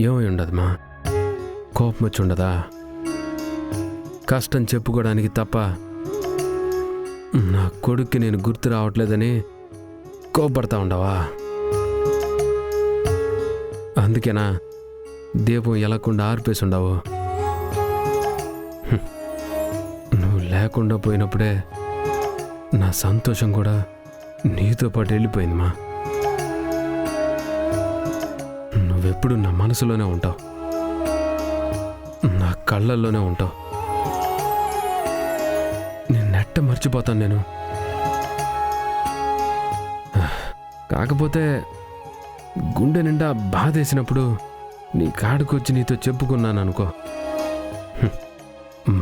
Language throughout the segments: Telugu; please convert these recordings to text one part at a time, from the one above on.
ఏమై ఉండదమ్మా, కోపం వచ్చి ఉండదా? కష్టం చెప్పుకోవడానికి తప్ప నా కొడుక్కి నేను గుర్తు రావట్లేదని కోపడతా ఉండవా? అందుకేనా దీపం ఎలకుండా ఆర్పేసి ఉండవు? నువ్వు లేకుండా పోయినప్పుడే నా సంతోషం కూడా నీతో పాటు వెళ్ళిపోయిందమ్మా. నువ్వెప్పుడు నా మనసులోనే ఉంటావు, నా కళ్ళల్లోనే ఉంటావు. నిన్నెట్ట మర్చిపోతాను నేను. కాకపోతే గుండె నిండా బాధేసినప్పుడు నీ కాడికొచ్చి నీతో చెప్పుకున్నాను అనుకో,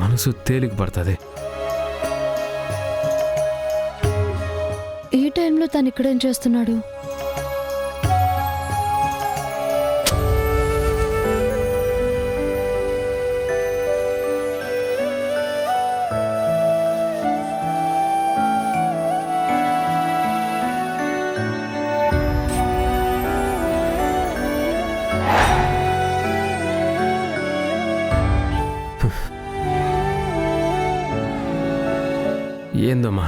మనసు తేలిక పడుతుంది. ఈ టైంలో తను ఇక్కడేం చేస్తున్నాడు? ఏందమ్మా,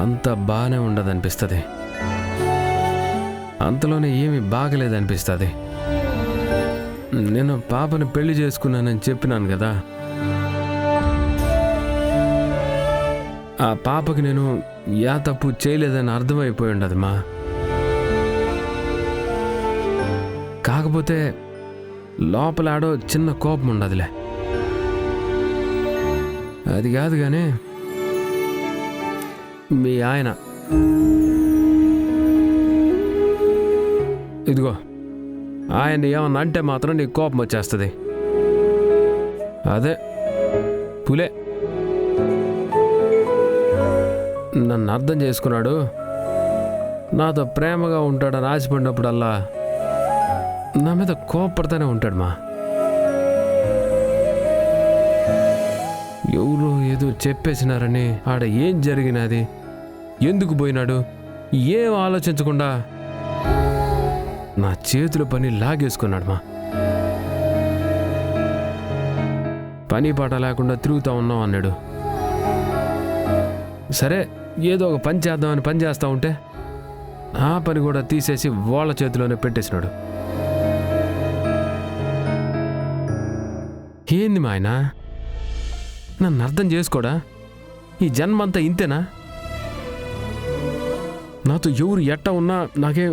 అంత బాగానే ఉండదనిపిస్తుంది, అంతలోనే ఏమీ బాగలేదనిపిస్తుంది. నేను పాపని పెళ్లి చేసుకున్నానని చెప్పినాను కదా, ఆ పాపకి నేను యా తప్పు చేయలేదని అర్థమైపోయి ఉండదమ్మా. కాకపోతే లోపలాడో చిన్న కోపం ఉండదులే, అది కాదు. కానీ మీ ఆయన ఇదిగో ఆయన ఏమన్నా అంటే మాత్రం నీకు కోపం వచ్చేస్తుంది. అదే పులే నన్ను అర్థం చేసుకున్నాడు, నాతో ప్రేమగా ఉంటాడని ఆశపడినప్పుడల్లా నా మీద కోపపడతానే ఉంటాడు. మా ఎవరో ఏదో చెప్పేసినారని ఆడ ఏం జరిగినది, ఎందుకు పోయినాడు ఏం ఆలోచించకుండా నా చేతుల పని లాగేసుకున్నాడు. మా పని పాట లేకుండా తిరుగుతూ ఉన్నాం అన్నాడు. సరే ఏదో ఒక పని చేద్దామని పని చేస్తూ ఉంటే ఆ పని కూడా తీసేసి వాళ్ళ చేతిలోనే పెట్టేసినాడు. ఏంది మా ఆయన నన్ను అర్థం చేసుకోడా? ఈ జన్మంతా ఇంతేనా? నాతో ఎవరు ఎట్ట ఉన్నా నాకేం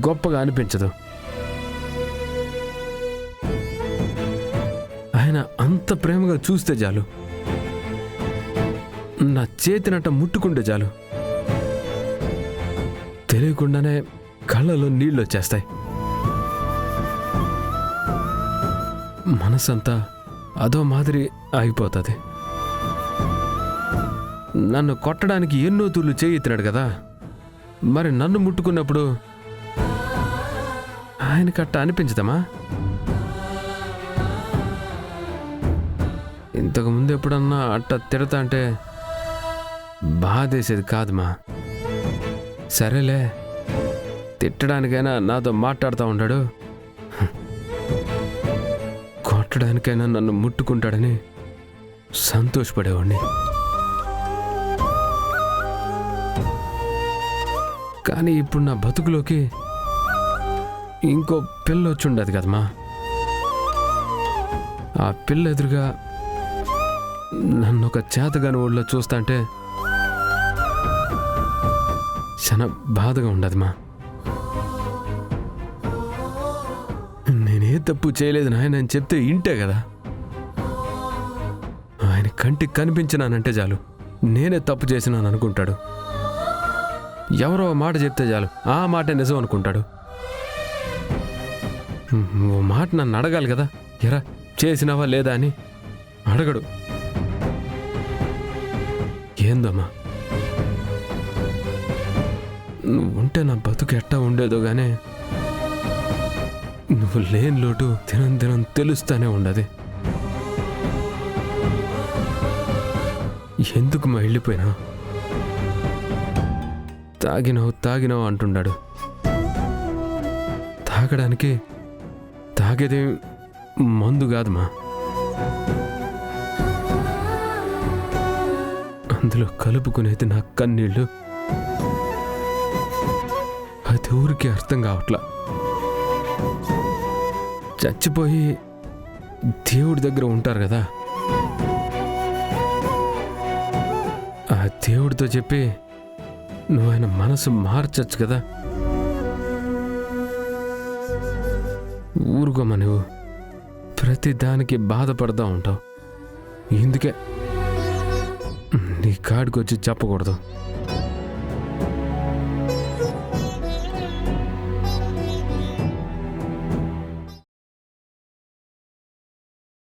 గొప్పగా అనిపించదు. ఆయన అంత ప్రేమగా చూస్తే చాలు, నా చేతినట్ట ముట్టుకుంటే చాలు, తెలియకుండానే కళ్ళలో నీళ్ళు వచ్చేస్తాయి. మనసంతా అదో మాదిరి ఆగిపోతుంది. నన్ను కొట్టడానికి ఎన్నో తూర్లు చేయెత్తినాడు కదా, మరి నన్ను ముట్టుకున్నప్పుడు ఆయనకట్ట అనిపించదమ్మా? ఇంతకుముందు ఎప్పుడన్నా అట్ట తిడతా అంటే బాధేసేది కాదుమా. సరేలే, తిట్టడానికైనా నాతో మాట్లాడుతూ ఉంటాడు, కొట్టడానికైనా నన్ను ముట్టుకుంటాడని సంతోషపడేవాడిని. కానీ ఇప్పుడు నా బతుకులోకి ఇంకో పిల్ల వచ్చి ఉండదు కదమ్మా. ఆ పిల్ల ఎదురుగా నన్ను ఒక చేతగాని ఊళ్ళో చూస్తాంటే చాలా బాధగా ఉండదుమా. నేనే తప్పు చేయలేదు నాయన అని చెప్తే ఇంటే కదా, ఆయన కంటికి కనిపించినానంటే చాలు నేనే తప్పు చేసినాను అనుకుంటాడు. ఎవరో మాట చెప్తే చాలు ఆ మాట నిజం అనుకుంటాడు. ఓ మాట నన్ను అడగాలి కదా, ఎరా చేసినావా లేదా అని అడగడు. ఏందమ్మా, నువ్వుంటే నా బతుకు ఎట్టా ఉండేదో గానీ నువ్వు లేని లోటు దినం దినం తెలుస్తానే ఉండదు. ఎందుకు మా వెళ్ళిపోయినా? తాగినావు తాగినావు అంటున్నాడు, తాగడానికి తాగేదే మందు కాదుమా, అందులో కలుపుకునేది నా కన్నీళ్ళు. అది ఊరికి అర్థం కావట్లా. చచ్చిపోయి దేవుడి దగ్గర ఉంటారు కదా, ఆ దేవుడితో చెప్పి నువ్వు ఆయన మనసు మార్చచ్చు కదా. ఊరుకోమా, నువ్వు ప్రతి దానికి బాధపడతా ఉంటావు. ఇందుకే నీ కాడికి వచ్చి చెప్పకూడదు.